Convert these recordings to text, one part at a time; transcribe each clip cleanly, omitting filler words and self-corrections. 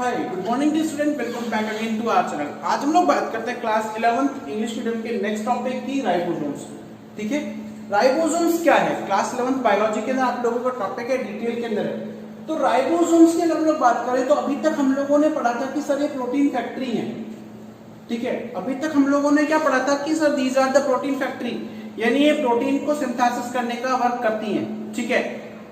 Hi good morning dear student, welcome back again to our channel. आज हम लोग बात करते हैं क्लास 11th इंग्लिश मीडियम के नेक्स्ट टॉपिक की राइबोसोम्स। ठीक है, राइबोसोम्स क्या है? क्लास 11th बायोलॉजी के अंदर आप लोगों का टॉपिक है, डिटेल के अंदर है। तो राइबोसोम्स की अगर हम लोग बात करें तो अभी तक हम लोगों ने पढ़ा था कि सर ये प्रोटीन फैक्ट्री है। ठीक है, अभी तक हम लोगों ने क्या पढ़ा था कि sir these are the protein factory, यानी ये प्रोटीन को सिंथेसिस करने का वर्क करती है। ठीक है,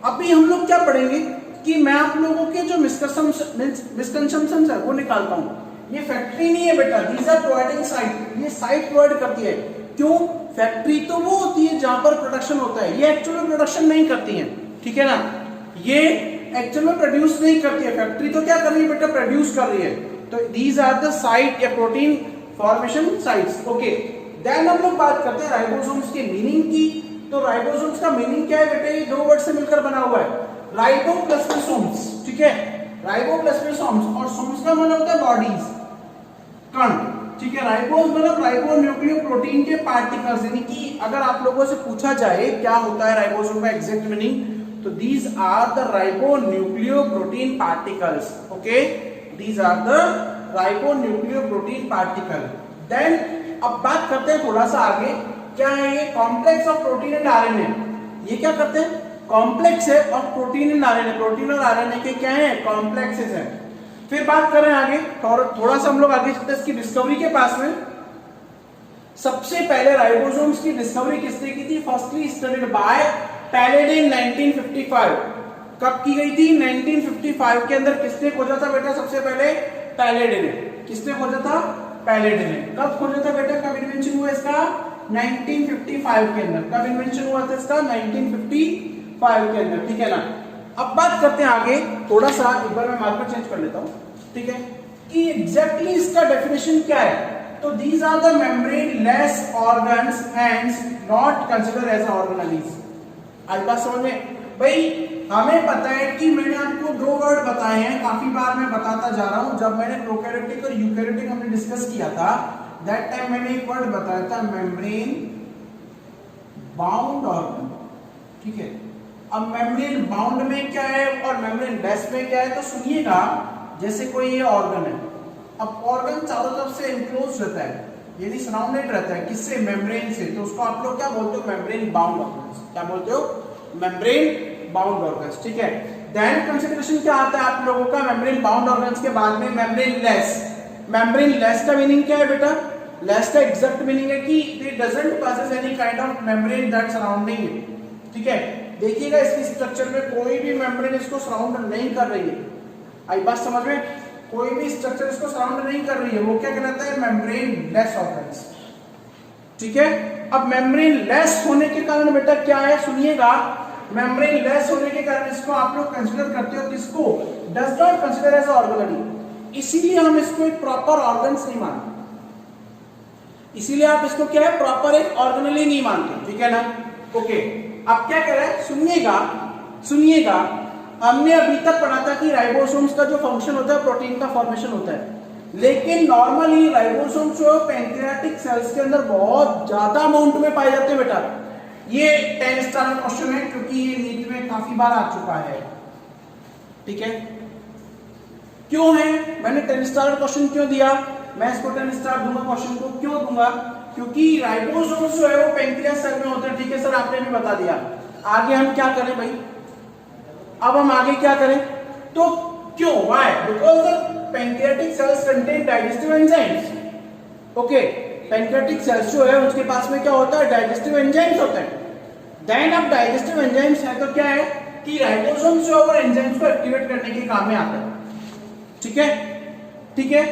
अभी हम लोग क्या पढ़ेंगे कि मैं आप लोगों के जो मिसकंसेप्शंस है वो निकालता हूं। ये फैक्ट्री नहीं है बेटा, दीज आर प्रोवाइडिंग साइट, ये साइट प्रोवाइड करती है। क्यों? फैक्ट्री तो वो होती है जहां पर प्रोडक्शन होता है, ये एक्चुअली प्रोडक्शन नहीं करती है। ठीक है ना, ये एक्चुअल में प्रोड्यूस नहीं करती है। फैक्ट्री तो क्या कर रही है बेटा, प्रोड्यूस कर रही है। तो दीज आर द साइट या protein formation sites. Okay, then हम लोग बात करते हैं राइबोसोम्स के मीनिंग की। तो राइबोसोम्स का मीनिंग क्या है बेटा? ये दो वर्ड से मिलकर बना हुआ है, राइबो प्लस में सोम्स। ठीक है, राइबो प्लस में सोम्स, और सोम्स का मतलब होता है बॉडीज, कण। ठीक है, राइबो मतलब राइबो न्यूक्लियो प्रोटीन के पार्टिकल्स, यानी कि अगर आप लोगों से पूछा जाए क्या होता है राइबोसोम का एग्जैक्ट मीनिंग, तो these are the ribonucleoprotein particles. Okay, these are the ribonucleoprotein particle. Then अब बात करते हैं थोड़ा सा आगे, क्या है ये? Complex of protein and RNA. ये क्या करते हैं? कॉम्प्लेक्स है और प्रोटीन एंड आरएनए, प्रोटीन और आरएनए के क्या है? कॉम्प्लेक्सेस हैं। फिर बात करें आगे, थोड़ा सा हम लोग आगे चलते हैं इसकी डिस्कवरी के पास में। सबसे पहले राइबोसोम्स की डिस्कवरी किसने की थी? Firstly studied by Palade 1955। कब की गई थी? 1955 के अंदर। किसने खोजा था बेटा सबसे पहले? पैलेडिन ने। किसने खोजा था? पैलेडिन ने। कब खोजा था बेटा? कब इन्वेंशन हुआ इसका? 1955 के अंदर। कब इन्वेंशन हुआ था इसका? 1955 के अंदर। ठीक है ना, अब बात करते हैं आगे थोड़ा सा, एक बार मैं मार्कर चेंज कर लेता हूं। ठीक है, कि एग्जैक्टली इसका डेफिनेशन क्या है? तो these are the membraneless organs hence not considered as organelles. आज बात समझ में? भाई हमें पता है कि मैंने आपको दो वर्ड बताए हैं, काफी बार मैं बताता जा रहा हूं। जब मैंने प्रोकैरियोटिक और यूकैरियोटिक हमने डिस्कस किया था, दैट टाइम मैंने एक वर्ड बताया था, मेम्ब्रेन बाउंड ऑर्गन। ठीक है, अब मेम्ब्रेन बाउंड में क्या है और मेम्ब्रेन लेस में क्या है? तो सुनिएगा, जैसे कोई ये ऑर्गन है, अब ऑर्गन चारों तरफ से एनक्लोज रहता है, यानी सराउंडेड रहता है, किससे? मेम्ब्रेन से। तो उसको आप लोग क्या बोलते हो? Membrane bound organs. क्या बोलते हो? Membrane bound organs. ठीक है, देन कंसीडरेशन क्या आता है आप लोगों का मेम्ब्रेन बाउंड ऑर्गन्स के बाद में? Membrane less. मेम्ब्रेन लेस का मीनिंग क्या है बेटा? लेस का एग्जैक्ट मीनिंग है कि it doesn't possesses any kind of membrane that surrounding it. ठीक है, देखिएगा इसकी स्ट्रक्चर में कोई भी मेम्ब्रेन इसको सराउंड नहीं कर रही है। आई बात समझ में? कोई भी स्ट्रक्चर इसको सराउंड नहीं कर रही है, वो क्या कहलाता है? Membrane less organs. ठीक है, अब मेम्ब्रेन लेस होने के कारण बेटा क्या है? सुनिएगा, मेम्ब्रेन लेस होने के कारण इसको आप लोग कंसीडर करते हो, किसको? Does not consider as organelle. इसीलिए हम इसको एक प्रॉपर ऑर्गन्स नहीं मानते, इसीलिए आप इसको क्या है? प्रॉपर एक ऑर्गेनेली नहीं मानते। ठीक है ना? ओके, अब क्या कह रहे हैं? सुनिएगा, हमने अभी तक पढ़ा था कि राइबोसोम्स का जो फंक्शन होता है प्रोटीन का फॉर्मेशन होता है, लेकिन नॉर्मली राइबोसोम्स जो पैंक्रियाटिक सेल्स के अंदर बहुत ज्यादा अमाउंट में पाए जाते हैं बेटा। ये 10 स्टार क्वेश्चन है, क्योंकि ये नीट में काफी बार आ चुका है। ठीक है, क्यों है? मैंने 10 स्टार क्वेश्चन क्यों दिया? मैं इसको 10 स्टार दूंगा क्वेश्चन को, क्यों दूंगा? क्योंकि राइबोसोम्स जो है वो पैंक्रियास सेल में होते हैं। ठीक है सर, आपने भी बता दिया। आगे हम क्या करें भाई? अब हम आगे क्या करें? तो क्यों? Why? Because the pancreatic cells contain digestive enzymes. Okay, pancreatic cells जो है उसके पास में क्या होता है? डाइजेस्टिव एंजाइम्स होते हैं। देन अब डाइजेस्टिव एंजाइम्स है तो क्या है कि राइबोसोम्स जो है एंजाइम्स को एक्टिवेट करने के काम में आता है। ठीक है, ठीक है,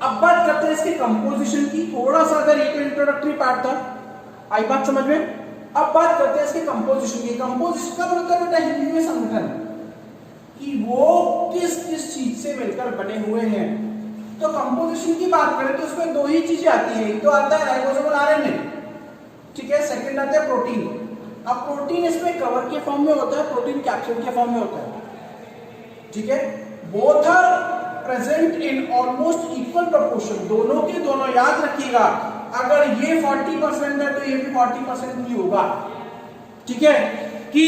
अब बात करते हैं इसके कंपोजिशन की। थोड़ा सा, अगर ये तो इंट्रोडक्टरी पार्ट था, आई बात समझ में? अब बात करते हैं इसके कंपोजिशन की। कंपोजिशन का मतलब बेटा हिंदी में संगठन, कि वो किस किस चीज से मिलकर बने हुए हैं। तो कंपोजिशन की बात करें तो उसमें दो ही चीजें आती है, एक तो आता है राइबोसोमल आरएनए। ठीक है, सेकंड आता है प्रोटीन। अब प्रोटीन इसमें कवर के फॉर्म में होता है, प्रोटीन कैप्सूल के फॉर्म में होता है। ठीक है, both are present in almost equal proportion. दोनों के दोनों, याद रखिएगा, अगर ये 40% है तो ये भी 40% भी होगा। ठीक है, कि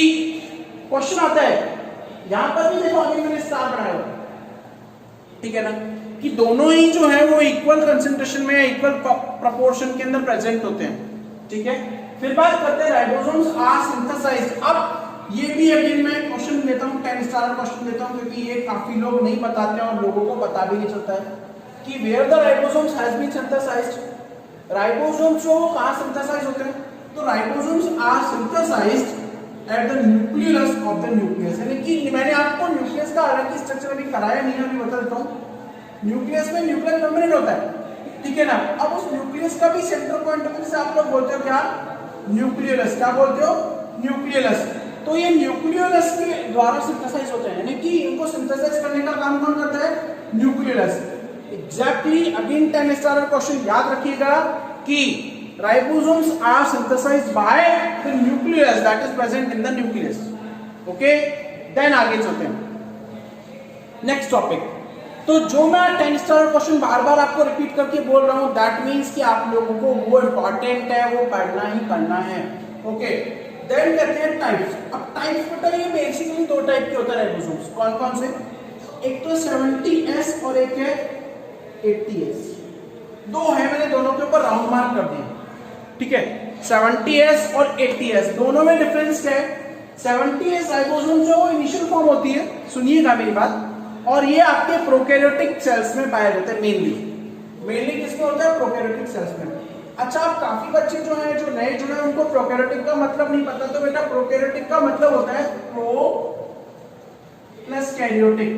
क्वेश्चन आता है, यहां पर भी देखो, अभी मैंने स्टार बनाया, ठीक है ना, कि दोनों ही जो है वो इक्वल कंसेंट्रेशन में, इक्वल प्रोपोर्शन के अंदर प्रेजेंट होते हैं, ठीक है। फिर बात करते हैं राइबोसोम्स आर सिंथेसाइज्ड। अब ये भी अगेन मैं क्वेश्चन लेता हूँ, 10 स्टार क्वेश्चन लेता हूँ, क्योंकि ये काफी लोग नहीं बताते हैं और लोगों को पता भी नहीं चलता है कि where the ribosomes has been synthesized. Ribosomes जो कहाँ सिंथेसाइज होते हैं, तो ribosomes are synthesized at the nucleus of the nucleus, यानी कि मैंने आपको न्यूक्लियस का हालांकि स्ट्रक्चर अभी कराया नहीं है, अभी बता देता हूँ। न्यूक्लियस में न्यूक्लियर मेम्ब्रेन होता है, ठीक है ना। अब उस न्यूक्लियस का भी सेंटर पॉइंट ऑफ व्यू से आप लोग बोलते हो क्या, न्यूक्लियस। क्या बोलते हो, न्यूक्लियस। तो ये न्यूक्लियस के द्वारा सिंथेसाइज होते हैं, यानी कि इनको सिंथेसाइज करने का काम कौन करता है, nucleus. Exactly again 10 star question याद रखिएगा कि ribosomes are synthesized by the nucleus that is present in the nucleus. Okay, then आगे चलते हैं नेक्स्ट टॉपिक। तो जो मैं 10 स्टार क्वेश्चन बार बार आपको रिपीट करके बोल रहा हूं, दैट मींस कि आप लोगों को वो इंपॉर्टेंट है, वो पढ़ना ही करना है। ओके, देन कहते हैं टाइप्स। अब टाइप्स बताइए, बेसिकली दो टाइप के होता है राइबोसोम्स। कौन कौन से, एक तो 70S और एक है 80S। दो है, मैंने दोनों के ऊपर राउंड मार्क कर दिए, ठीक है। 70S और 80S दोनों में डिफरेंस क्या है, 70S राइबोसोम जो इनिशियल फॉर्म होती है, सुनिएगा मेरी बात, और ये आपके प्रोकैरियोटिक सेल्स में पाया जाता है। मेनली किसमें होता है, प्रोकैरियोटिक सेल्स में। अच्छा, अब काफी बच्चे जो हैं, जो नए जुड़े हैं, उनको प्रोकैरियोटिक का मतलब नहीं पता। तो बेटा प्रोकैरियोटिक का मतलब होता है प्रो प्लस कैरियोटिक,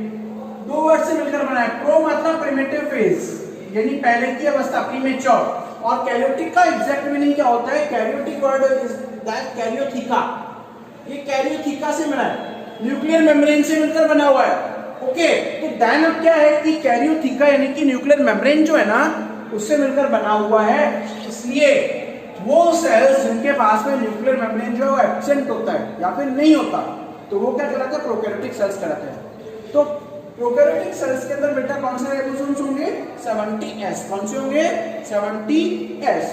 दो वर्ड से मिलकर बना है। प्रो मतलब प्रिमिटिव फेज, यानी पहले की अवस्था, प्रीमेच्योर, और कैरियोटिक का एग्जैक्ट मीनिंग क्या होता है, कैरियोटिक वर्ड इज दैट कैरियोथिका, ये कैरियोथिका से मिला है, न्यूक्लियर मेम्ब्रेन से मिलकर बना हुआ है। ओके, तो देन अब क्या है कि कैरियोथिका यानी कि न्यूक्लियर मेम्ब्रेन जो है ना, उससे मिलकर बना हुआ है। इसलिए वो सेल्स जिनके पास में न्यूक्लियर मेम्ब्रेन जो है एब्सेंट होता है या फिर नहीं होता, तो वो क्या कहलाते हैं, प्रोकैरियोटिक सेल्स कहलाते हैं। तो प्रोकैरियोटिक सेल्स के अंदर बेटा कौन से राइबोसोम्स होंगे, 70S। कौन से होंगे, 70S।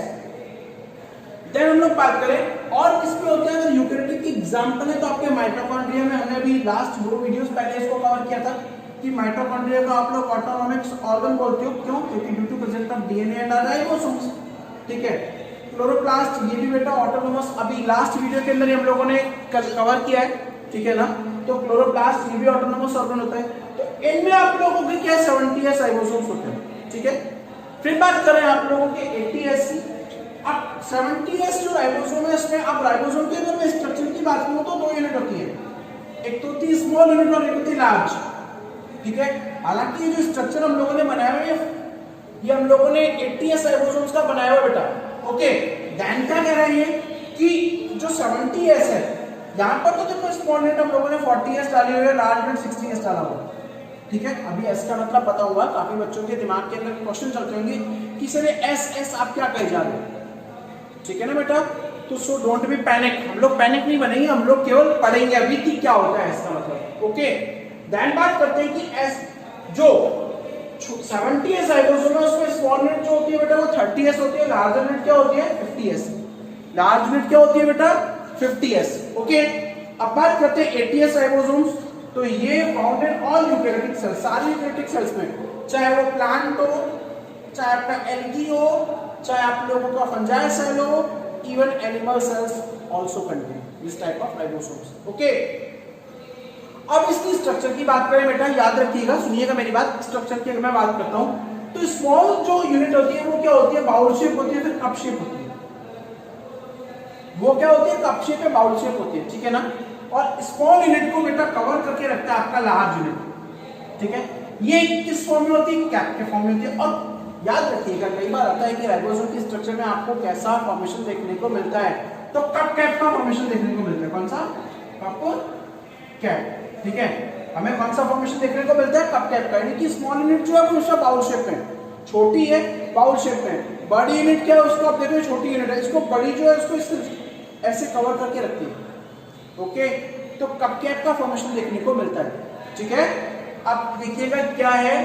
देन हम लोग बात करें और किस पे होते हैं, अगर यूकैरियोटिक की एग्जांपल है तो आपके माइटोकॉन्ड्रिया में, हमने अभी लास्ट 2 वीडियोस पहले इसको कवर किया था कि माइटोकॉन्ड्रिया को आप लोग ऑटोनॉमिक ऑर्गन बोलते हो। क्यों, क्योंकि due to presence of DNA and ribosomes, ठीक है। क्लोरोप्लास्ट ये भी बेटा ऑटोनॉमस, अभी लास्ट वीडियो के अंदर हम लोगों ने कवर किया है, ठीक है ना। तो क्लोरोप्लास्ट ये भी ऑटोनॉमस ऑर्गन होता है। तो इनमें आप लोगों के क्या 70S राइबोसोम्स होते हैं, ठीक है। फिर बात करें आप लोगों के 80S की। अब 70S जो राइबोसोम है, इसमें अब राइबोसोम के अंदर मैं स्ट्रक्चर की बात करूं तो 2 यूनिट होती है, एक तो होती है स्मॉल यूनिट और एक होती है लार्ज, ठीक है। हालांकि ये जो स्ट्रक्चर हम लोगों ने बनाया हुआ है, ये हम लोगों ने 80S राइबोसोम्स का बनाया हुआ बेटा। ओके, देन क्या कह रहे हैं कि जो 70S है, यहाँ पर तो देखो स्मॉल यूनिट हम लोगों ने 40S डाली हुई है, लार्ज यूनिट 60S डाला हुआ, ठीक है। अभी S का मतलब पता हुआ, काफी बच्चों के दिमाग के अंदर क्वेश्चन चलते होंगे कि सर S आप क्या कह जा रहे हो, ठीक है ना बेटा। तो सो डोंट बी पैनिक, हम लोग पैनिक नहीं बनेंगे, हम लोग केवल पढ़ेंगे अभी कि क्या होता है इसका मतलब। ओके, देन बात करते हैं कि एस जो 70S राइबोसोम है, उसमें स्मॉल यूनिट जो होती है बेटा वो 30S होती है, लार्ज यूनिट क्या होती है 50S। लार्ज यूनिट क्या होती है बेटा 50S। ओके, अब बात करते हैं 80S राइबोसोम्स। तो ये found in all eukaryotic cells, सारी यूकैरियोटिक सेल्स में, चाहे वो प्लांट हो, चाहे आपका एल्गी हो, चाहे आप लोगों का फंजाई सेल हो, even animal cells also contain this type of ribosomes. Okay, अब इसकी स्ट्रक्चर की बात करें बेटा, याद रखिएगा, सुनिएगा मेरी बात। स्ट्रक्चर की अगर मैं बात करता हूं तो स्मॉल जो यूनिट होती है वो क्या होती है, बाउल शेप होती है, फिर कप शेप होती है। वो क्या होती है, कप शेप या बाउल शेप होती है, ठीक है ना। और स्मॉल यूनिट को बेटा कवर करके रखता है आपका लार्ज यूनिट, ठीक है। ये किस फॉर्म में होती है, कैप के फॉर्म में होती है। और याद रखिएगा, कई बार आता है कि राइबोसोम की स्ट्रक्चर में आपको कैसा फॉर्मेशन देखने को मिलता है, तो कप कैप का फॉर्मेशन देखने को मिलता है। कौन सा, कप कैप, ठीक है। हमें कौन सा फॉर्मेशन देखने को मिलता है, कप कैप का, यानी कि स्मॉल यूनिट जो है वो उसका बाउल शेप में, छोटी है बाउल शेप में। बड़ी यूनिट क्या है, उसको आप देखो छोटी यूनिट है, इसको बड़ी जो है उसको ऐसे कवर करके रखती है। ओके, तो कप कैप का फॉर्मेशन देखने को मिलता है, ठीक है। अब देखिएगा क्या है,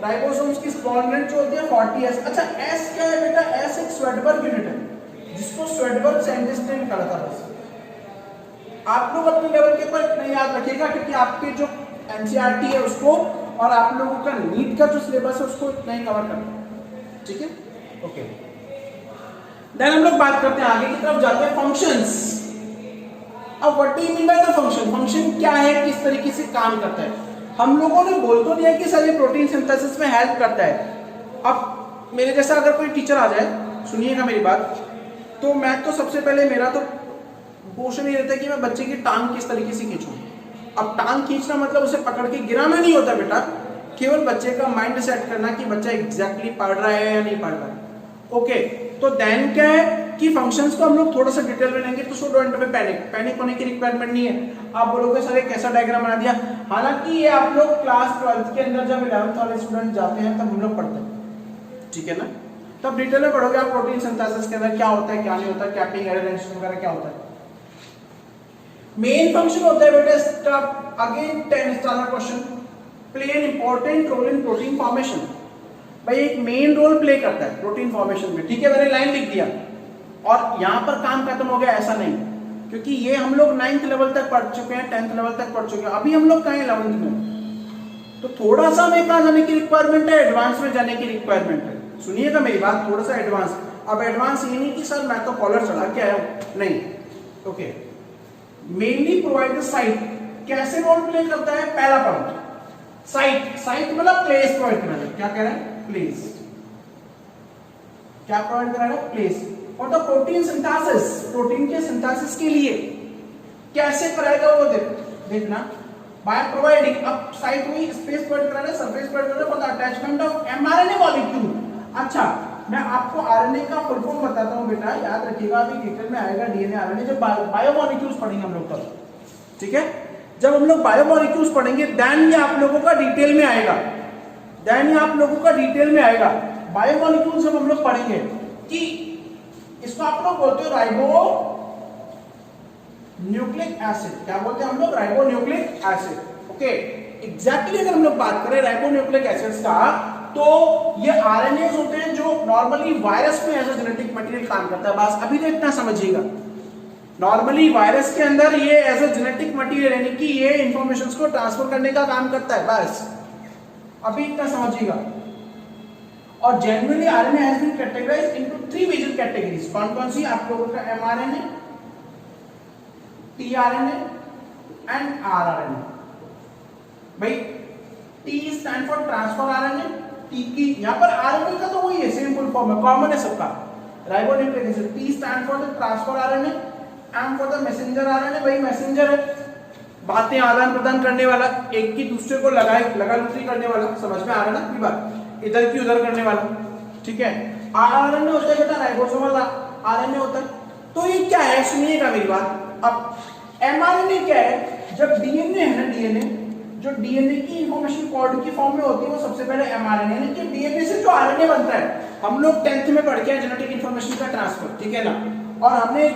राइबोसोम्स की स्मॉल यूनिट जो होती है 40S। अच्छा, S क्या है बेटा, S एक स्वेडबर्ग यूनिट है, जिसको स्वेडबर्ग साइंटिस्ट ने निकाला था। बस आप लोग अपने लेवल के ऊपर इतना याद रखिएगा, क्योंकि आपके जो एनसीईआरटी है उसको और आप लोगों का नीट का जो सिलेबस है उसको इतना ही कवर करना है, ठीक है, ओके। देन हम लोग बात करते हैं आगे की तरफ जाते हैं फंक्शंस। अब what do you mean by the function? Function क्या है, किस तरीके से काम करता है? हम लोगों ने बोल तो दिया कि सर ये प्रोटीन सिंथेसिस में हेल्प करता है। अब मेरे जैसा अगर कोई टीचर आ जाए, सुनिएगा मेरी बात, तो मैं तो सबसे पहले मेरा तो क्वेश्चन ये रहता है कि मैं बच्चे की टांग किस तरीके से खींचूं। अब टांग खींचना मतलब उसे पकड़ के गिराना नहीं होता बेटा, केवल बच्चे का माइंड सेट करना कि बच्चा एग्जैक्टली पढ़ रहा है या नहीं पढ़ रहा है, ओके। तो देन क्या है कि फंक्शंस को हम लोग थोड़ा सा डिटेल में लेंगे, तो सो डोंट बी पैनिक होने की रिक्वायरमेंट नहीं है। आप बोलोगे सर एक कैसा डायग्राम बना दिया, हालांकि ये आप लोग क्लास 12th के अंदर जब 11th वाले स्टूडेंट जाते हैं तब हम लोग पढ़ते हैं, ठीक है ना, तब डिटेल में पढ़ोगे आप प्रोटीन सिंथेसिस के अंदर क्या होता है क्या नहीं होता, कैपिंग एडेनिन वगैरह क्या होता है। मेन फंक्शन होता है बेटा इसका, again 10 star question, play an important role in protein formation. भाई एक मेन रोल प्ले करता है प्रोटीन फॉर्मेशन में, ठीक है, मैंने लाइन लिख दिया और यहां पर काम खत्म हो गया, ऐसा नहीं, क्योंकि ये हम लोग 9th लेवल तक पढ़ चुके हैं, 10th लेवल तक पढ़ चुके हैं, अभी हम लोग कहाँ 11th में, तो थोड़ा सा हमें कहाँ जाने की रिक्वायरमेंट है, एडवांस में जाने की रिक्वायरमेंट है। सुनिएगा मेरी बात, थोड़ा सा एडवांस। अब एडवांस ये नहीं कि सर मैं तो कॉलर चढ़ा के आया हूं, नहीं, okay. Mainly provide the site, कैसे रोल प्ले करता है, पहला पॉइंट साइट, साइट मतलब प्लेस प्रोवाइड कर रहा है, क्या कह रहा है, प्लेस, क्या प्रोवाइड कर रहा है, प्लेस। और द प्रोटीन सिंथेसिस, प्रोटीन के सिंथेसिस के लिए कैसे कराएगा वो देखना, बाय प्रोवाइडिंग, अब साइट हुई स्पेस प्रोवाइड कर रहा है, सरफेस प्रोवाइड कर रहा है for the attachment of mRNA molecule. अच्छा मैं आपको आरएनए का फुल फॉर्म बताता हूं बेटा, याद रखिएगा, अभी डिटेल में आएगा डीएनए आरएनए जब बायोमॉलिक्यूल्स पढ़ेंगे हम लोग तब, ठीक है, जब हम लोग बायोमॉलिक्यूल्स पढ़ेंगे देन ये आप लोगों का डिटेल में आएगा, देन ये आप लोगों का डिटेल में आएगा। बायोमॉलिक्यूल्स जब हम लोग पढ़ेंगे कि इसको आप लोग बोलते हो राइबो न्यूक्लिक एसिड, क्या बोलते हैं हम लोग, ribo nucleic acid, okay. Exactly अगर हम लोग बात करें राइबो न्यूक्लिक एसिड्स का, तो ये आरएनएस होते हैं जो नॉर्मली वायरस में एज अ जेनेटिक मटेरियल काम करता है, बस अभी तो इतना समझिएगा। नॉर्मली वायरस के अंदर ये एज अ जेनेटिक मटेरियल यानी कि ये इंफॉर्मेशंस को ट्रांसफर करने का काम करता है, बस अभी इतना समझिएगा। और generally RNA has been categorized into 3 major categories, कौन कौन सी, आप लोगों का एमआरएनए, टीआरएनए एंड आरआरएनए। भाई T stand for transfer RNA, T की यहां पर आरएनए का तो वही है, सेम फुल फॉर्म है, कॉमन है सबका, ribonucleic acid, T stand for the transfer RNA, M for the messenger RNA, भाई मैसेंजर है, बातें आदान प्रदान करने वाला, एक की दूसरे को लगालूत्री करने वाला, समझ में आ रहा है ना बात, इधर की उधर करने वाला, ठीक है। आरएनए होता है बेटा, राइबोसोमल आरएनए होता है। तो ये क्या है, सुनिएगा मेरी बात। अब एमआरएनए क्या है, जब डीएनए है ना, डीएनए जो डीएनए की इंफॉर्मेशन कोड की फॉर्म में होती है वो सबसे पहले एमआरएनए, यानी कि डीएनए से जो आरएनए बनता है, हम लोग 10th में पढ़ के आए जेनेटिक इंफॉर्मेशन का ट्रांसफर, ठीक है ना, और हमने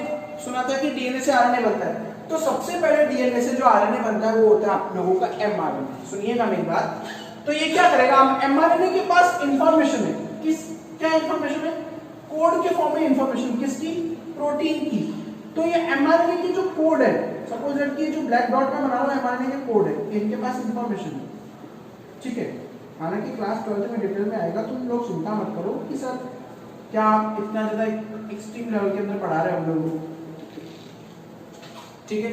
सुना था कि डीएनए से आरएनए बनता है, तो सबसे पहले डीएनए से जो आरएनए बनता है वो होता है आप लोगों का एमआरएनए। सुनिएगा मेरी बात, तो ये क्या करेगा, एमआरएनए के पास इंफॉर्मेशन है, किस क्या इंफॉर्मेशन है, कोड के फॉर्म में इंफॉर्मेशन, किसकी, प्रोटीन की। तो ये एमआरएनए की जो कोड है, सपोज दैट कि जो ब्लैक डॉट में बना हुआ एमआरएनए के कोड है, इनके पास इंफॉर्मेशन है, ठीक है। हालांकि क्लास 12th में डिटेल में आएगा, तुम लोग चिंता मत करो कि सर क्या आप इतना ज्यादा एक्सट्रीम लेवल के अंदर पढ़ा रहे हैं हम लोगों को, ठीक है।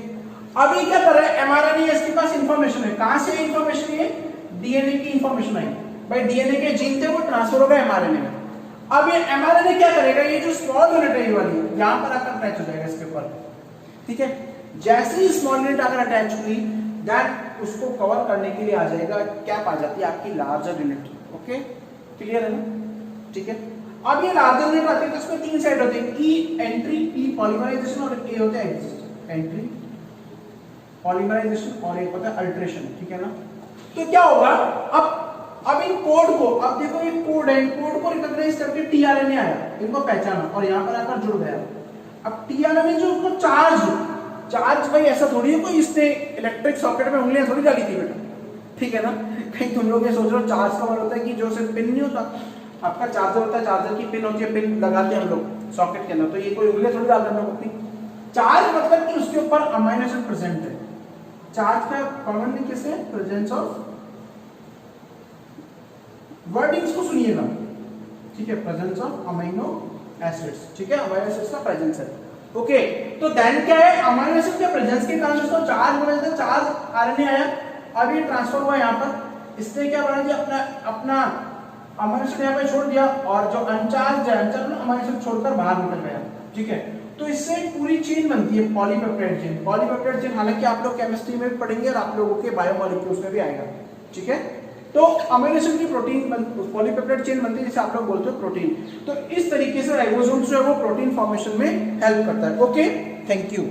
अब ये क्या कर रहा है, एमआरएनए इसके पास इंफॉर्मेशन है, कहां से इंफॉर्मेशन, ये डीएनए की इंफॉर्मेशन आई, भाई डीएनए के जीन थे वो ट्रांसफर हो गए एमआरएनए में। अब ये एमआरएनए क्या करेगा, ये जो स्मॉल यूनिट है ये वाली यहां पर आकर अटैच हो जाएगा इसके ऊपर, ठीक है। जैसे ही स्मॉल यूनिट आकर अटैच हुई, दैट उसको कवर करने के लिए आ जाएगा, कैप आ जाती है आपकी लार्जर यूनिट, ओके, क्लियर है ना, ठीक है। अब ये लार्जर यूनिट आती है तो इसमें 3 साइड होते हैं, ई एंट्री, पी पॉलीमराइजेशन और ए होता है एग्जिस्ट, एंट्री पॉलीमराइजेशन और एक होता है अल्ट्रेशन, ठीक है ना। तो क्या होगा, अब इन कोड को, अब देखो ये कोड है, कोड को रिकॉग्नाइज करके टीआरएनए आया, इनको पहचाना और यहां पर आकर जुड़ गया। अब टीआरएनए जो उसको चार्ज भाई ऐसा थोड़ी है कोई इसने इलेक्ट्रिक सॉकेट में उंगलियां थोड़ी डाली थी बेटा, ठीक है ना। कहीं तुम लोग ये सोच रहे हो चार्ज का मतलब होता है कि जो सिर्फ पिन नहीं होता, आपका चार्जर होता है, चार्जर की पिन होती है, पिन लगाते हैं हम लोग सॉकेट के अंदर, तो ये कोई उंगलियां थोड़ी डाल रहे हैं अपनी। चार्ज मतलब कि उसके ऊपर अमाइनो एसिड प्रेजेंट है, चार्ज का कॉमनली किस है, प्रेजेंस ऑफ वर्डिंग्स को सुनिएगा, ठीक है, प्रेजेंस ऑफ अमीनो एसिड्स, ठीक है, अमीनो एसिड्स का प्रेजेंस है। ओके, तो देन क्या है, अमीनो एसिड के प्रेजेंस के कारण दोस्तों चार्ज बना था, चार्ज आरएनए आया, अब ये ट्रांसफर हुआ यहाँ पर, इसने क्या बना दिया, अपना अमीनो एसिड यहाँ पे छोड़ दिया, और जो अनचार्ज है, अनचार्ज अमीनो एसिड छोड़कर बाहर निकल गया, ठीक है। तो इससे एक पूरी चेन बनती है, पॉलीपेप्टाइड चेन। पॉलीपेप्टाइड चेन हालांकि आप लोग केमिस्ट्री में भी पढ़ेंगे और आप लोगों के बायोमोलिक्यूल्स में भी आएगा, ठीक है। तो अमीनो एसिड की प्रोटीन पॉलीपेप्टाइड चेन बनती है, जिसे आप लोग बोलते हो प्रोटीन। तो इस तरीके से राइबोसोम जो है वो प्रोटीन फॉर्मेशन में हेल्प करता है। Okay, thank you.